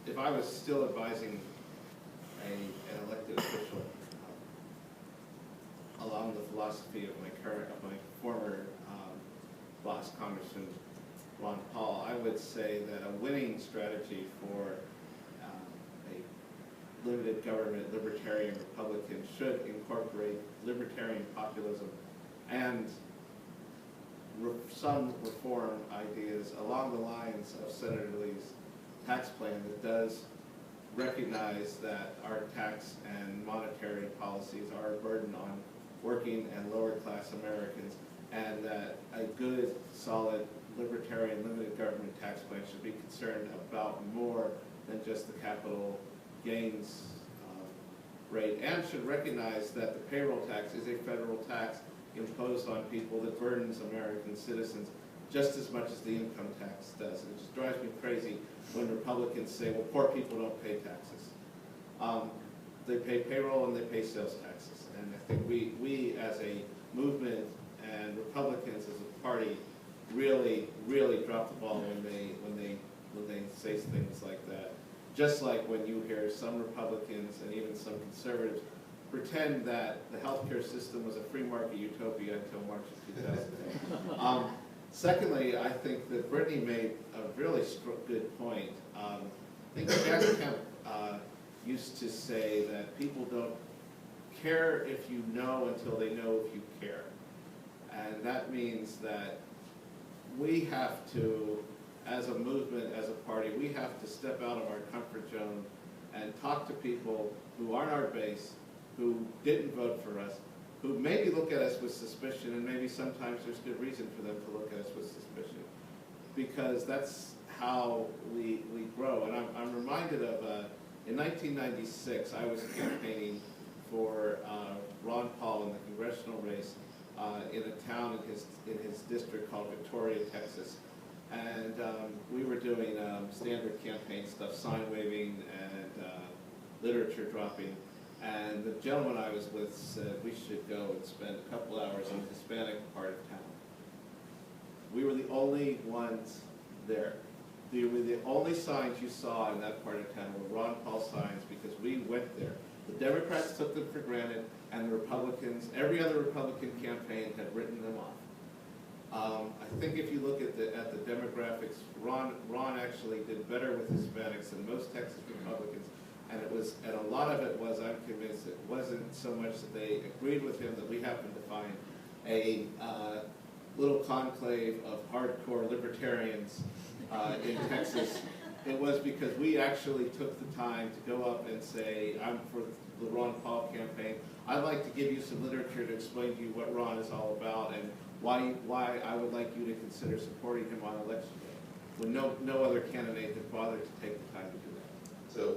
if I was still advising an elected official along the philosophy of my former boss, Congressman Ron Paul, I would say that a winning strategy for a limited government libertarian Republican should incorporate libertarian populism and some reform ideas along the lines of Senator Lee's tax plan that does recognize that our tax and monetary policies are a burden on working and lower class Americans, and that a good, solid, libertarian, limited government tax plan should be concerned about more than just the capital gains rate, and should recognize that the payroll tax is a federal tax imposed on people that burdens American citizens just as much as the income tax does. And it just drives me crazy when Republicans say, well, poor people don't pay taxes. They pay payroll and they pay sales taxes. And I think we as a movement and Republicans as a party really drop the ball when they say things like that. Just like when you hear some Republicans and even some conservatives pretend that the healthcare system was a free market utopia until March of 2008. Secondly, I think that Brittany made a really good point. I think Jack Kemp used to say that people don't care if you know until they know if you care. And that means that we have to, as a movement, as a party, we have to step out of our comfort zone and talk to people who aren't our base, who didn't vote for us, who maybe look at us with suspicion, and maybe sometimes there's good reason for them to look at us with suspicion, because that's how we grow. And I'm reminded of, in 1996, I was campaigning for Ron Paul in the congressional race in a town in his district called Victoria, Texas. And we were doing standard campaign stuff, sign waving and literature dropping. And the gentleman I was with said we should go and spend a couple hours in the Hispanic part of town. We were the only ones there. The only signs you saw in that part of town were Ron Paul signs, because we went there. The Democrats took them for granted, and the Republicans, every other Republican campaign had written them off. I think if you look at the demographics, Ron actually did better with Hispanics than most Texas Republicans. And a lot of it was, I'm convinced, it wasn't so much that they agreed with him that we happened to find a little conclave of hardcore libertarians in Texas. It was because we actually took the time to go up and say, I'm for the Ron Paul campaign. I'd like to give you some literature to explain to you what Ron is all about and why I would like you to consider supporting him on election day, when no other candidate had bothered to take the time to do that. So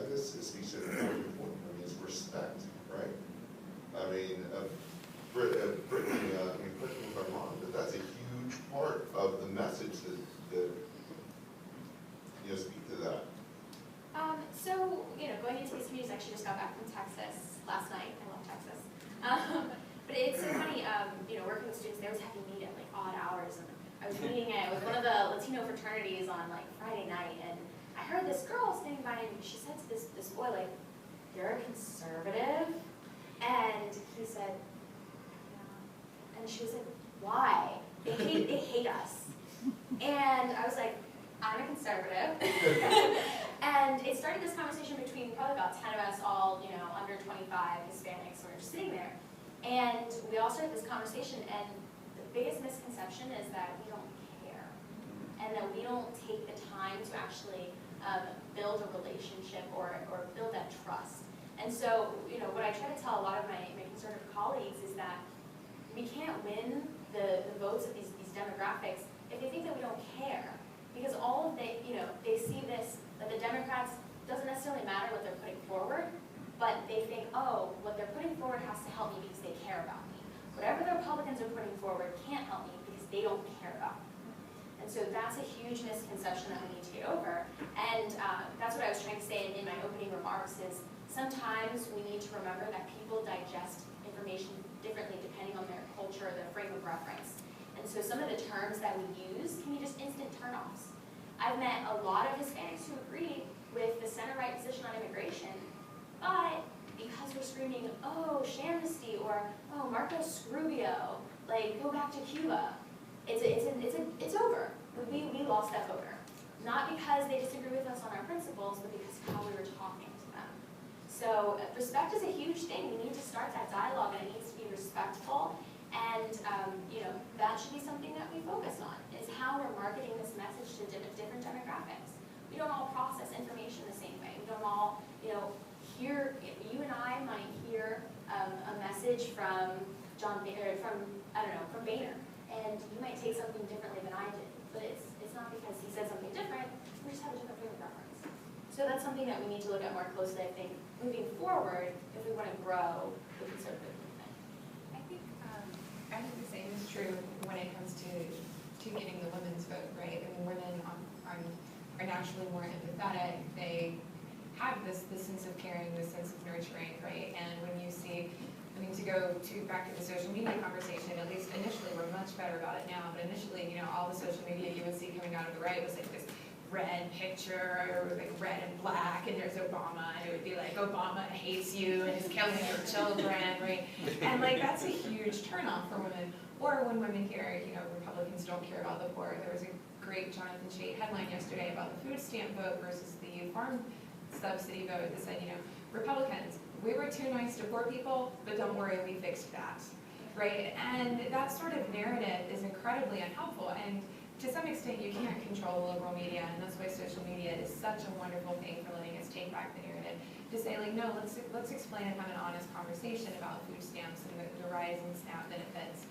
this speaks to an important point. I mean, it's respect, right? I mean, Brittany, correct me if I'm wrong, but that's a huge part of the message that speak to that. So, going into these meetings, I actually just got back from Texas last night. I love Texas. But it's so funny, working with students, they always have to meet at like odd hours. And I was meeting with one of the Latino fraternities on like Friday night, and I heard this girl standing by, and she said to this boy, like, "You're a conservative?" And he said, "Yeah." And she was like, "Why? They hate us." And I was like, "I'm a conservative." And it started this conversation between probably about 10 of us, all under 25 Hispanics, who were just sitting there. And we all started this conversation, and the biggest misconception is that we don't care, and that we don't take the time to actually build a relationship or build that trust. And so, what I try to tell a lot of my conservative colleagues is that we can't win the votes of these demographics if they think that we don't care. Because all of they see this, that the Democrats, doesn't necessarily matter what they're putting forward, but they think, oh, what they're putting forward has to help me because they care about me. Whatever the Republicans are putting forward can't help me because they don't care about me. And so that's a huge misconception that we need to get over. And that's what I was trying to say in my opening remarks is sometimes we need to remember that people digest information differently depending on their culture, their frame of reference. And so some of the terms that we use can be just instant turnoffs. I've met a lot of Hispanics who agree with the center-right position on immigration, but because we're screaming, oh, Shamnesty, or oh, Marcos Rubio, like, go back to Cuba, it's over. We lost that voter. Not because they disagree with us on our principles, but because of how we were talking to them. So respect is a huge thing. We need to start that dialogue, and it needs to be respectful. And that should be something that we focus on, is how we're marketing this message to different demographics. We don't all process information the same way. We don't all, hear, you and I might hear a message from from Boehner, and you might take something differently than I did. But it's not because he said something different, we just have a different frame of reference. So that's something that we need to look at more closely, I think, moving forward, if we want to grow the conservative movement. I think the same is true when it comes to getting the women's vote, right? I mean, women are naturally more empathetic. They have this sense of caring, this sense of nurturing, right? And when you see, to go back to the social media conversation, at least initially, we're much better about it now, but initially, all the social media you would see coming out of the right was like this red picture, or like red and black, and there's Obama, and it would be like, Obama hates you and is killing your children, right? And like, that's a huge turnoff for women. Or when women hear, Republicans don't care about the poor. There was a great Jonathan Chait headline yesterday about the food stamp vote versus the farm subsidy vote that said, Republicans, we were too nice to poor people, but don't worry, we fixed that, right? And that sort of narrative is incredibly unhelpful, and to some extent you can't control liberal media, and that's why social media is such a wonderful thing for letting us take back the narrative, to say like, no, let's explain and have an honest conversation about food stamps and the rise in SNAP benefits.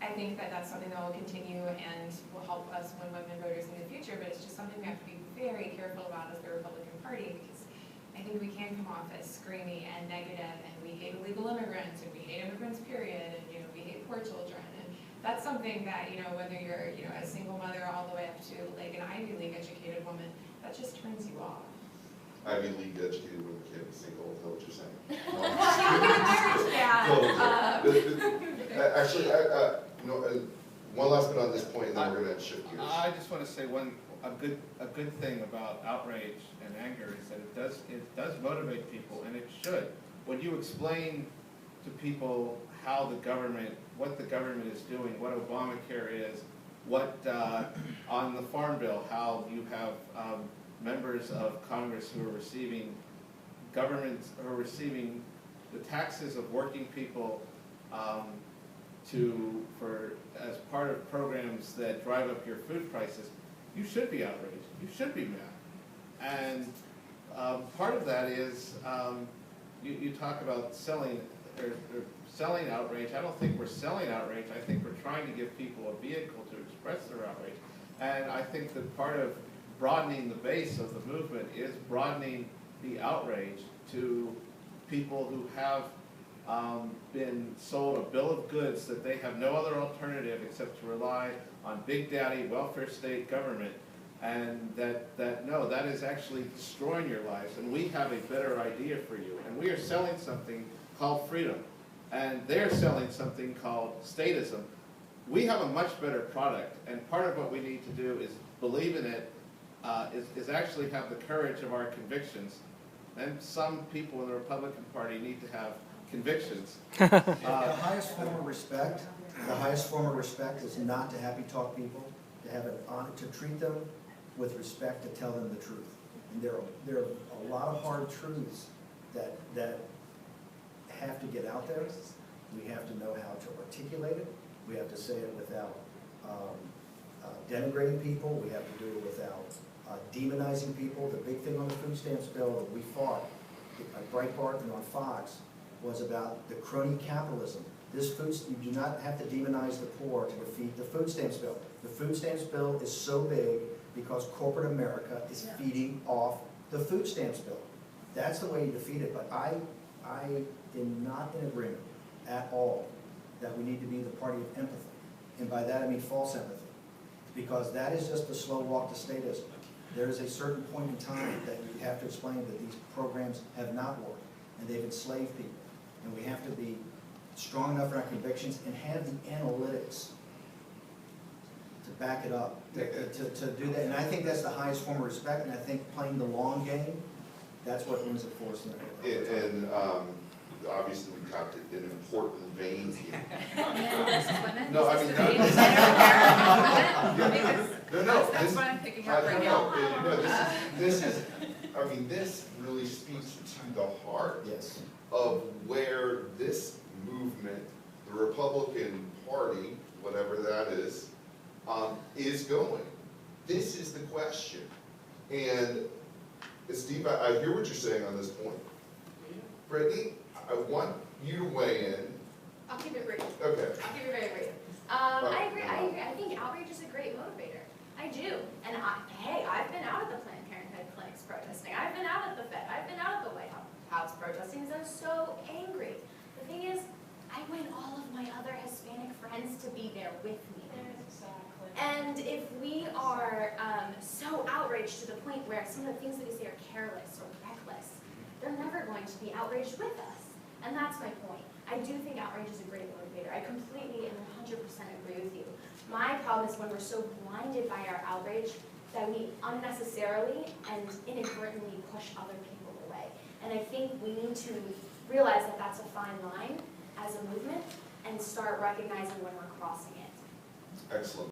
I think that that's something that will continue and will help us win women voters in the future, but it's just something we have to be very careful about as the Republican Party, because I think we can come off as screamy and negative, and we hate illegal immigrants, and we hate immigrants, period, and we hate poor children. And that's something that, whether you're a single mother all the way up to like an Ivy League educated woman, that just turns you off. Ivy League educated women can't be single, is that what you're saying? Actually, one last bit on this point, and then we're going to shift gears. I just want to say a good thing about outrage and anger is that it does motivate people, and it should. When you explain to people what the government is doing, what Obamacare is, what on the Farm Bill, how you have members of Congress who are receiving the taxes of working people as part of programs that drive up your food prices, you should be outraged. You should be mad. And part of that is you talk about selling outrage. I don't think we're selling outrage. I think we're trying to give people a vehicle to express their outrage. And I think that part of broadening the base of the movement is broadening the outrage to people who have been sold a bill of goods that they have no other alternative except to rely on big daddy welfare state government, and that is actually destroying your lives, and we have a better idea for you, and we are selling something called freedom, and they're selling something called statism. We have a much better product, and part of what we need to do is believe in it, is actually have the courage of our convictions. And some people in the Republican Party need to have convictions. The highest form of respect is not to happy talk people, to have an honor, to treat them with respect, to tell them the truth. And there are a lot of hard truths that have to get out there. We have to know how to articulate it. We have to say it without denigrating people. We have to do it without demonizing people. The big thing on the food stamps bill that we fought at Breitbart and on Fox was about the crony capitalism. You do not have to demonize the poor to defeat the food stamps bill. The food stamps bill is so big because corporate America is feeding off the food stamps bill. That's the way you defeat it, but I am not in agreement at all that we need to be the party of empathy. And by that I mean false empathy, because that is just a slow walk to statism. There is a certain point in time that you have to explain that these programs have not worked and they've enslaved people. And we have to be strong enough in our convictions and have the analytics to back it up, to do that. And I think that's the highest form of respect, and I think playing the long game, that's what wins it for us. And obviously we tapped an important vein here. No, I mean, That's what I'm picking up right now. This is, I mean, this really speaks to the heart Yes. of where this movement, the Republican Party, whatever that is going. This is the question. And Steve, I hear what you're saying on this point. Brittany, I want you to weigh in. I'll keep it brief. Okay. I'll keep it very brief. I agree. I think outrage is a great motivator. I do. And hey, I've been out at the Planned Parenthood clinics protesting. I've been out at the Fed. I've been out at the White House protesting because I'm so angry. The thing is, I want all of my other Hispanic friends to be there with me. Exactly. And if we are so outraged to the point where some of the things that we say are careless or reckless, they're never going to be outraged with us. And that's my point. I do think outrage is a great motivator. I completely and 100% agree with you. My problem is when we're so blinded by our outrage that we unnecessarily and inadvertently push other people away. And I think we need to realize that that's a fine line as a movement and start recognizing when we're crossing it. Excellent.